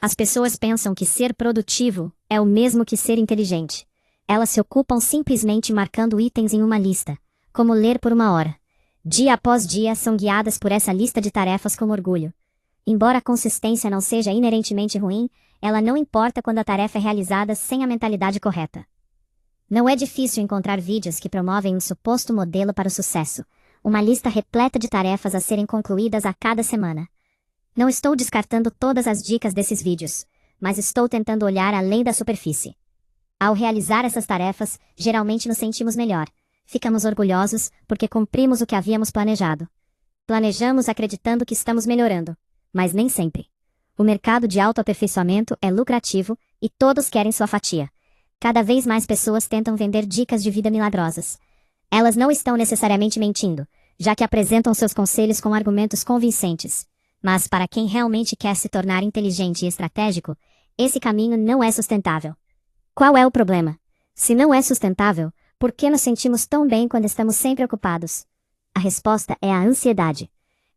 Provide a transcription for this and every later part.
As pessoas pensam que ser produtivo é o mesmo que ser inteligente. Elas se ocupam simplesmente marcando itens em uma lista, como ler por 1 hora. Dia após dia são guiadas por essa lista de tarefas com orgulho. Embora a consistência não seja inerentemente ruim, ela não importa quando a tarefa é realizada sem a mentalidade correta. Não é difícil encontrar vídeos que promovem um suposto modelo para o sucesso, uma lista repleta de tarefas a serem concluídas a cada semana. Não estou descartando todas as dicas desses vídeos, mas estou tentando olhar além da superfície. Ao realizar essas tarefas, geralmente nos sentimos melhor. Ficamos orgulhosos porque cumprimos o que havíamos planejado. Planejamos acreditando que estamos melhorando, mas nem sempre. O mercado de autoaperfeiçoamento é lucrativo e todos querem sua fatia. Cada vez mais pessoas tentam vender dicas de vida milagrosas. Elas não estão necessariamente mentindo, já que apresentam seus conselhos com argumentos convincentes. Mas para quem realmente quer se tornar inteligente e estratégico, esse caminho não é sustentável. Qual é o problema? Se não é sustentável, por que nos sentimos tão bem quando estamos sempre ocupados? A resposta é a ansiedade.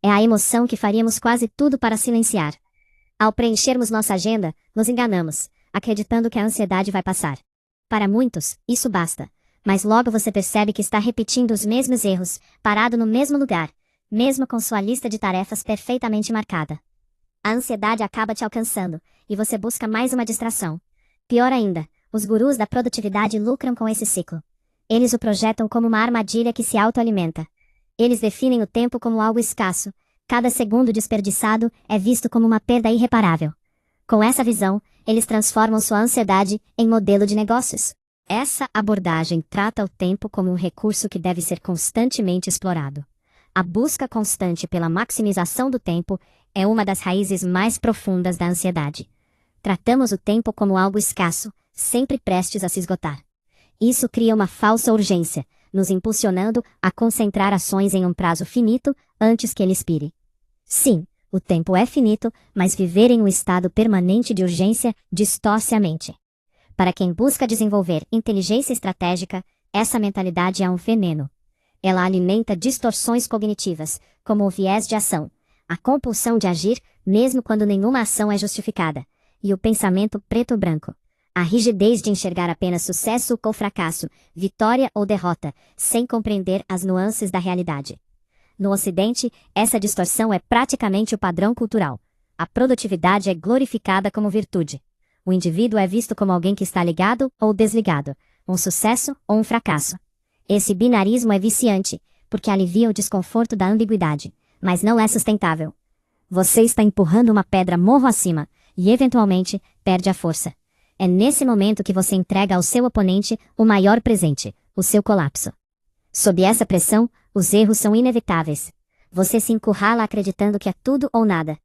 É a emoção que faríamos quase tudo para silenciar. Ao preenchermos nossa agenda, nos enganamos, acreditando que a ansiedade vai passar. Para muitos, isso basta. Mas logo você percebe que está repetindo os mesmos erros, parado no mesmo lugar, mesmo com sua lista de tarefas perfeitamente marcada. A ansiedade acaba te alcançando, e você busca mais uma distração. Pior ainda, os gurus da produtividade lucram com esse ciclo. Eles o projetam como uma armadilha que se autoalimenta. Eles definem o tempo como algo escasso. Cada segundo desperdiçado é visto como uma perda irreparável. Com essa visão, eles transformam sua ansiedade em modelo de negócios. Essa abordagem trata o tempo como um recurso que deve ser constantemente explorado. A busca constante pela maximização do tempo é uma das raízes mais profundas da ansiedade. Tratamos o tempo como algo escasso, sempre prestes a se esgotar. Isso cria uma falsa urgência, nos impulsionando a concentrar ações em um prazo finito antes que ele expire. Sim, o tempo é finito, mas viver em um estado permanente de urgência distorce a mente. Para quem busca desenvolver inteligência estratégica, essa mentalidade é um veneno. Ela alimenta distorções cognitivas, como o viés de ação, a compulsão de agir, mesmo quando nenhuma ação é justificada, e o pensamento preto-branco. A rigidez de enxergar apenas sucesso ou fracasso, vitória ou derrota, sem compreender as nuances da realidade. No Ocidente, essa distorção é praticamente o padrão cultural. A produtividade é glorificada como virtude. O indivíduo é visto como alguém que está ligado ou desligado, um sucesso ou um fracasso. Esse binarismo é viciante, porque alivia o desconforto da ambiguidade, mas não é sustentável. Você está empurrando uma pedra morro acima, e eventualmente perde a força. É nesse momento que você entrega ao seu oponente o maior presente, o seu colapso. Sob essa pressão, os erros são inevitáveis. Você se encurrala acreditando que é tudo ou nada.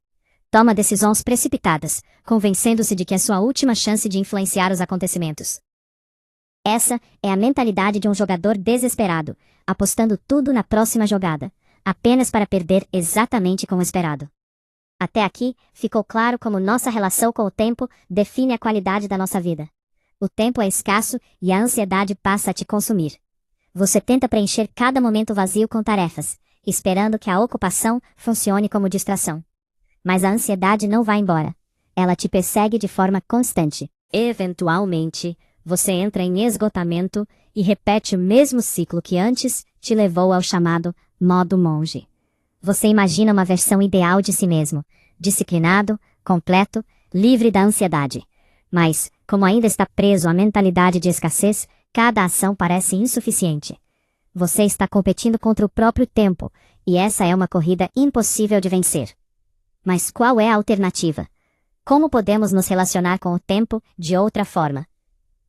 Toma decisões precipitadas, convencendo-se de que é sua última chance de influenciar os acontecimentos. Essa é a mentalidade de um jogador desesperado, apostando tudo na próxima jogada, apenas para perder exatamente como esperado. Até aqui, ficou claro como nossa relação com o tempo define a qualidade da nossa vida. O tempo é escasso e a ansiedade passa a te consumir. Você tenta preencher cada momento vazio com tarefas, esperando que a ocupação funcione como distração. Mas a ansiedade não vai embora. Ela te persegue de forma constante. Eventualmente, você entra em esgotamento e repete o mesmo ciclo que antes te levou ao chamado modo monge. Você imagina uma versão ideal de si mesmo, disciplinado, completo, livre da ansiedade. Mas, como ainda está preso à mentalidade de escassez, cada ação parece insuficiente. Você está competindo contra o próprio tempo, e essa é uma corrida impossível de vencer. Mas qual é a alternativa? Como podemos nos relacionar com o tempo de outra forma?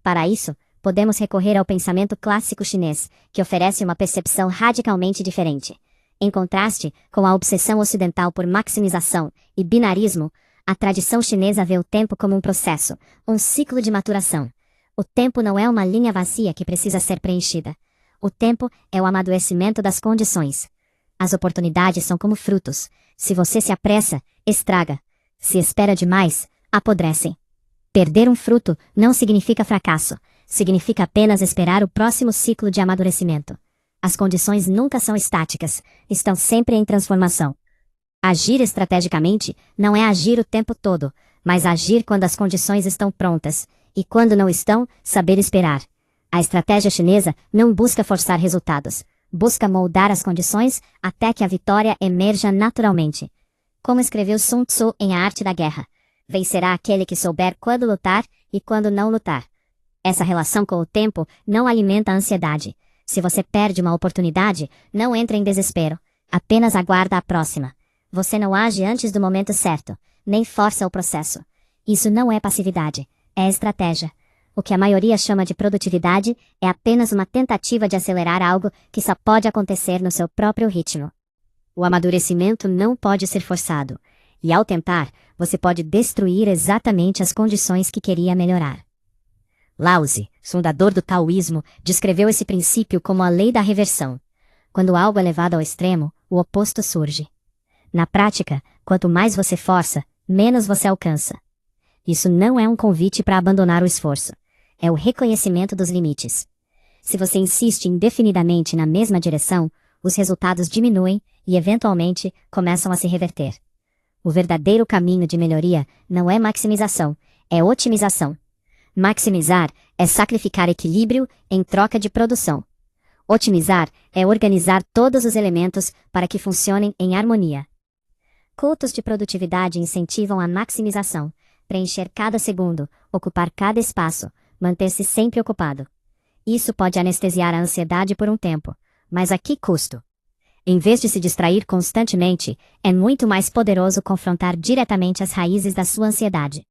Para isso, podemos recorrer ao pensamento clássico chinês, que oferece uma percepção radicalmente diferente. Em contraste com a obsessão ocidental por maximização e binarismo, a tradição chinesa vê o tempo como um processo, um ciclo de maturação. O tempo não é uma linha vazia que precisa ser preenchida. O tempo é o amadurecimento das condições. As oportunidades são como frutos. Se você se apressa, estraga. Se espera demais, apodrecem. Perder um fruto não significa fracasso, significa apenas esperar o próximo ciclo de amadurecimento. As condições nunca são estáticas, estão sempre em transformação. Agir estrategicamente não é agir o tempo todo, mas agir quando as condições estão prontas, e quando não estão, saber esperar. A estratégia chinesa não busca forçar resultados, busca moldar as condições até que a vitória emerja naturalmente. Como escreveu Sun Tzu em A Arte da Guerra: vencerá aquele que souber quando lutar e quando não lutar. Essa relação com o tempo não alimenta a ansiedade. Se você perde uma oportunidade, não entra em desespero, apenas aguarda a próxima. Você não age antes do momento certo, nem força o processo. Isso não é passividade, é estratégia. O que a maioria chama de produtividade é apenas uma tentativa de acelerar algo que só pode acontecer no seu próprio ritmo. O amadurecimento não pode ser forçado, e ao tentar, você pode destruir exatamente as condições que queria melhorar. Lao Tzu, fundador do taoísmo, descreveu esse princípio como a lei da reversão. Quando algo é levado ao extremo, o oposto surge. Na prática, quanto mais você força, menos você alcança. Isso não é um convite para abandonar o esforço. É o reconhecimento dos limites. Se você insiste indefinidamente na mesma direção, os resultados diminuem e, eventualmente, começam a se reverter. O verdadeiro caminho de melhoria não é maximização, é otimização. Maximizar é sacrificar equilíbrio em troca de produção. Otimizar é organizar todos os elementos para que funcionem em harmonia. Cultos de produtividade incentivam a maximização, preencher cada segundo, ocupar cada espaço, manter-se sempre ocupado. Isso pode anestesiar a ansiedade por um tempo, mas a que custo? Em vez de se distrair constantemente, é muito mais poderoso confrontar diretamente as raízes da sua ansiedade.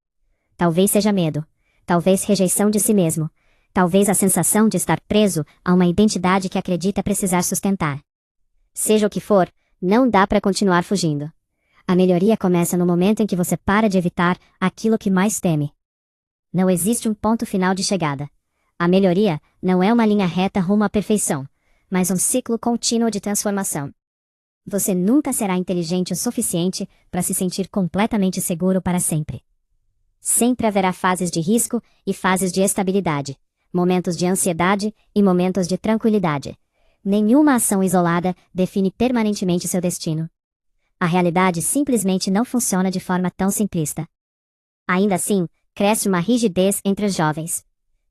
Talvez seja medo, talvez rejeição de si mesmo, talvez a sensação de estar preso a uma identidade que acredita precisar sustentar. Seja o que for, não dá para continuar fugindo. A melhoria começa no momento em que você para de evitar aquilo que mais teme. Não existe um ponto final de chegada. A melhoria não é uma linha reta rumo à perfeição, mas um ciclo contínuo de transformação. Você nunca será inteligente o suficiente para se sentir completamente seguro para sempre. Sempre haverá fases de risco e fases de estabilidade, momentos de ansiedade e momentos de tranquilidade. Nenhuma ação isolada define permanentemente seu destino. A realidade simplesmente não funciona de forma tão simplista. Ainda assim, cresce uma rigidez entre os jovens.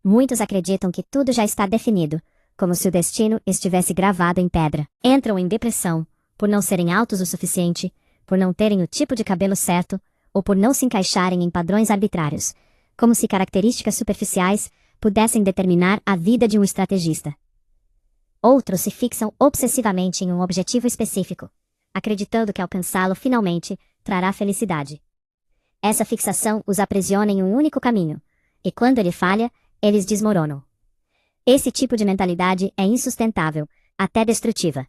Muitos acreditam que tudo já está definido, como se o destino estivesse gravado em pedra. Entram em depressão, por não serem altos o suficiente, por não terem o tipo de cabelo certo, ou por não se encaixarem em padrões arbitrários, como se características superficiais pudessem determinar a vida de um estrategista. Outros se fixam obsessivamente em um objetivo específico, acreditando que alcançá-lo finalmente trará felicidade. Essa fixação os aprisiona em um único caminho, e quando ele falha, eles desmoronam. Esse tipo de mentalidade é insustentável, até destrutiva.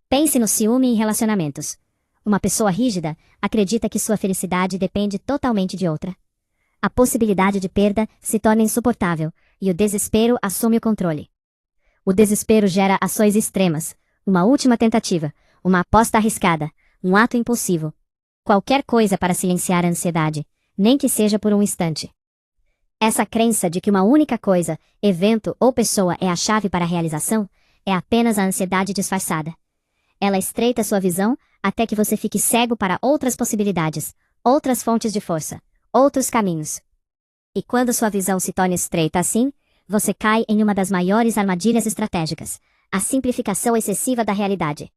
Pense no ciúme em relacionamentos. Uma pessoa rígida acredita que sua felicidade depende totalmente de outra. A possibilidade de perda se torna insuportável, e o desespero assume o controle. O desespero gera ações extremas, uma última tentativa, uma aposta arriscada, um ato impulsivo. Qualquer coisa para silenciar a ansiedade, nem que seja por um instante. Essa crença de que uma única coisa, evento ou pessoa é a chave para a realização, é apenas a ansiedade disfarçada. Ela estreita sua visão até que você fique cego para outras possibilidades, outras fontes de força, outros caminhos. E quando sua visão se torna estreita assim, você cai em uma das maiores armadilhas estratégicas, a simplificação excessiva da realidade.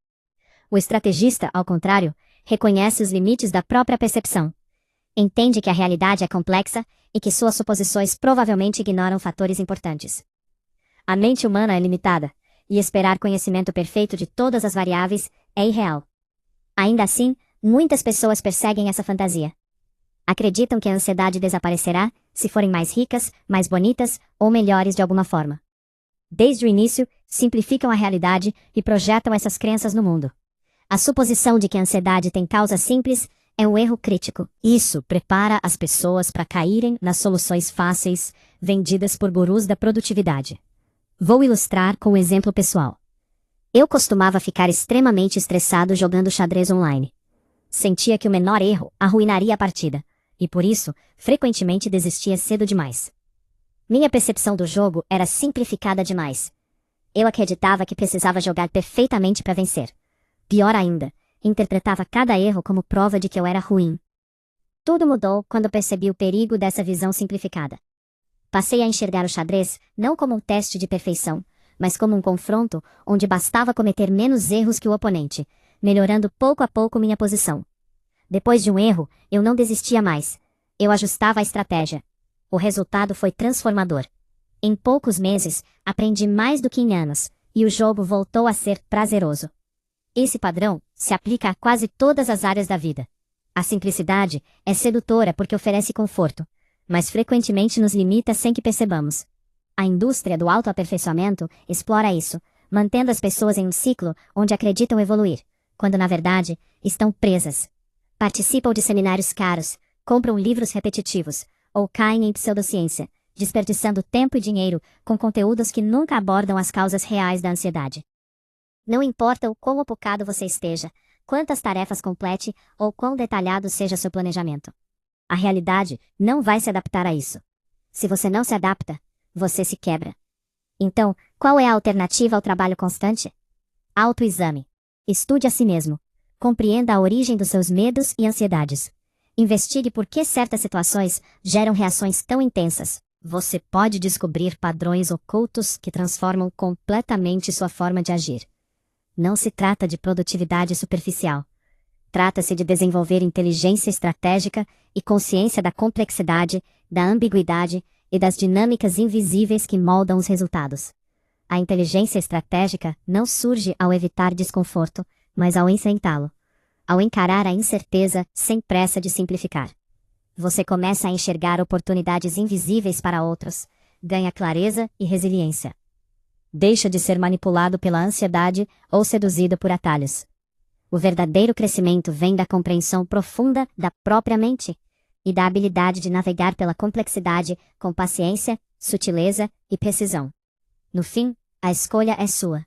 O estrategista, ao contrário, reconhece os limites da própria percepção. Entende que a realidade é complexa e que suas suposições provavelmente ignoram fatores importantes. A mente humana é limitada, e esperar conhecimento perfeito de todas as variáveis é irreal. Ainda assim, muitas pessoas perseguem essa fantasia. Acreditam que a ansiedade desaparecerá se forem mais ricas, mais bonitas ou melhores de alguma forma. Desde o início, simplificam a realidade e projetam essas crenças no mundo. A suposição de que a ansiedade tem causa simples é um erro crítico. Isso prepara as pessoas para caírem nas soluções fáceis vendidas por gurus da produtividade. Vou ilustrar com um exemplo pessoal. Eu costumava ficar extremamente estressado jogando xadrez online. Sentia que o menor erro arruinaria a partida, e por isso, frequentemente desistia cedo demais. Minha percepção do jogo era simplificada demais. Eu acreditava que precisava jogar perfeitamente para vencer. Pior ainda, Interpretava cada erro como prova de que eu era ruim. Tudo mudou quando percebi o perigo dessa visão simplificada. Passei a enxergar o xadrez não como um teste de perfeição, mas como um confronto onde bastava cometer menos erros que o oponente, melhorando pouco a pouco minha posição. Depois de um erro, eu não desistia mais. Eu ajustava a estratégia. O resultado foi transformador. Em poucos meses, aprendi mais do que em anos, e o jogo voltou a ser prazeroso. Esse padrão se aplica a quase todas as áreas da vida. A simplicidade é sedutora porque oferece conforto, mas frequentemente nos limita sem que percebamos. A indústria do autoaperfeiçoamento explora isso, mantendo as pessoas em um ciclo onde acreditam evoluir, quando na verdade estão presas. Participam de seminários caros, compram livros repetitivos, ou caem em pseudociência, desperdiçando tempo e dinheiro com conteúdos que nunca abordam as causas reais da ansiedade. Não importa o quão ocupado você esteja, quantas tarefas complete ou quão detalhado seja seu planejamento. A realidade não vai se adaptar a isso. Se você não se adapta, você se quebra. Então, qual é a alternativa ao trabalho constante? Autoexame. Estude a si mesmo. Compreenda a origem dos seus medos e ansiedades. Investigue por que certas situações geram reações tão intensas. Você pode descobrir padrões ocultos que transformam completamente sua forma de agir. Não se trata de produtividade superficial. Trata-se de desenvolver inteligência estratégica e consciência da complexidade, da ambiguidade e das dinâmicas invisíveis que moldam os resultados. A inteligência estratégica não surge ao evitar desconforto, mas ao enfrentá-lo. Ao encarar a incerteza sem pressa de simplificar. Você começa a enxergar oportunidades invisíveis para outros, ganha clareza e resiliência. Deixa de ser manipulado pela ansiedade ou seduzido por atalhos. O verdadeiro crescimento vem da compreensão profunda da própria mente e da habilidade de navegar pela complexidade com paciência, sutileza e precisão. No fim, a escolha é sua.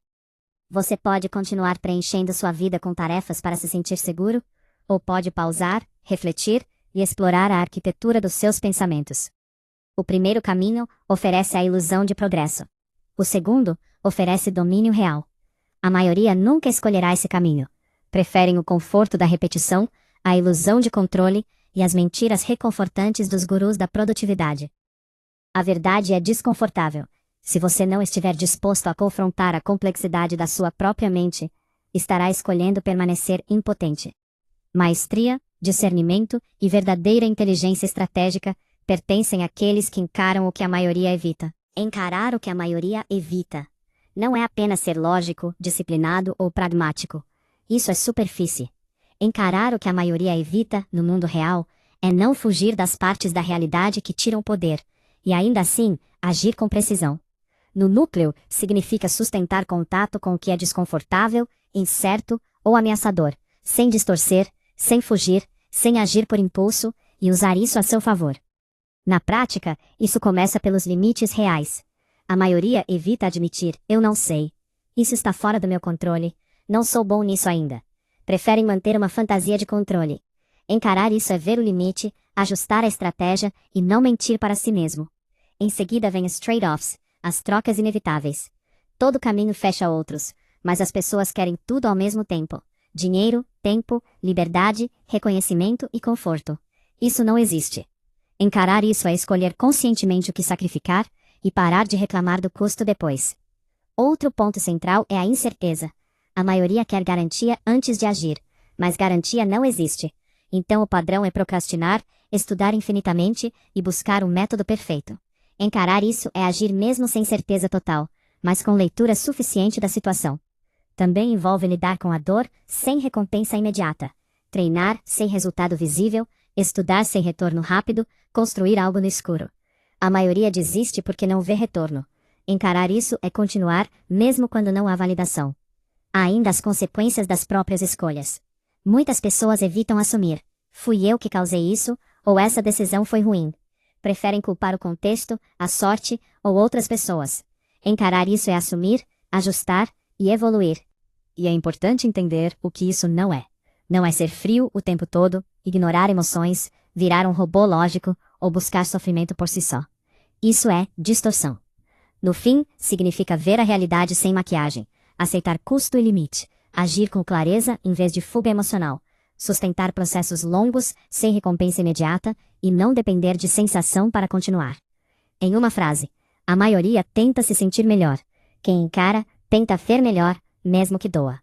Você pode continuar preenchendo sua vida com tarefas para se sentir seguro, ou pode pausar, refletir e explorar a arquitetura dos seus pensamentos. O primeiro caminho oferece a ilusão de progresso. O segundo oferece domínio real. A maioria nunca escolherá esse caminho. Preferem o conforto da repetição, a ilusão de controle e as mentiras reconfortantes dos gurus da produtividade. A verdade é desconfortável. Se você não estiver disposto a confrontar a complexidade da sua própria mente, estará escolhendo permanecer impotente. Maestria, discernimento e verdadeira inteligência estratégica pertencem àqueles que encaram o que a maioria evita. Encarar o que a maioria evita. Não é apenas ser lógico, disciplinado ou pragmático. Isso é superfície. Encarar o que a maioria evita no mundo real é não fugir das partes da realidade que tiram poder, e ainda assim, agir com precisão. No núcleo, significa sustentar contato com o que é desconfortável, incerto ou ameaçador, sem distorcer, sem fugir, sem agir por impulso, e usar isso a seu favor. Na prática, isso começa pelos limites reais. A maioria evita admitir, eu não sei. Isso está fora do meu controle. Não sou bom nisso ainda. Preferem manter uma fantasia de controle. Encarar isso é ver o limite, ajustar a estratégia e não mentir para si mesmo. Em seguida vem os trade-offs, as trocas inevitáveis. Todo caminho fecha outros, mas as pessoas querem tudo ao mesmo tempo. Dinheiro, tempo, liberdade, reconhecimento e conforto. Isso não existe. Encarar isso é escolher conscientemente o que sacrificar e parar de reclamar do custo depois. Outro ponto central é a incerteza. A maioria quer garantia antes de agir, mas garantia não existe. Então o padrão é procrastinar, estudar infinitamente e buscar o método perfeito. Encarar isso é agir mesmo sem certeza total, mas com leitura suficiente da situação. Também envolve lidar com a dor sem recompensa imediata, treinar sem resultado visível, estudar sem retorno rápido, construir algo no escuro. A maioria desiste porque não vê retorno. Encarar isso é continuar, mesmo quando não há validação. Há ainda as consequências das próprias escolhas. Muitas pessoas evitam assumir, fui eu que causei isso, ou essa decisão foi ruim. Preferem culpar o contexto, a sorte ou outras pessoas. Encarar isso é assumir, ajustar e evoluir. E é importante entender o que isso não é. Não é ser frio o tempo todo, ignorar emoções, virar um robô lógico ou buscar sofrimento por si só. Isso é distorção. No fim, significa ver a realidade sem maquiagem, aceitar custo e limite, agir com clareza em vez de fuga emocional, sustentar processos longos sem recompensa imediata e não depender de sensação para continuar. Em uma frase, a maioria tenta se sentir melhor. Quem encara, tenta ver melhor, mesmo que doa.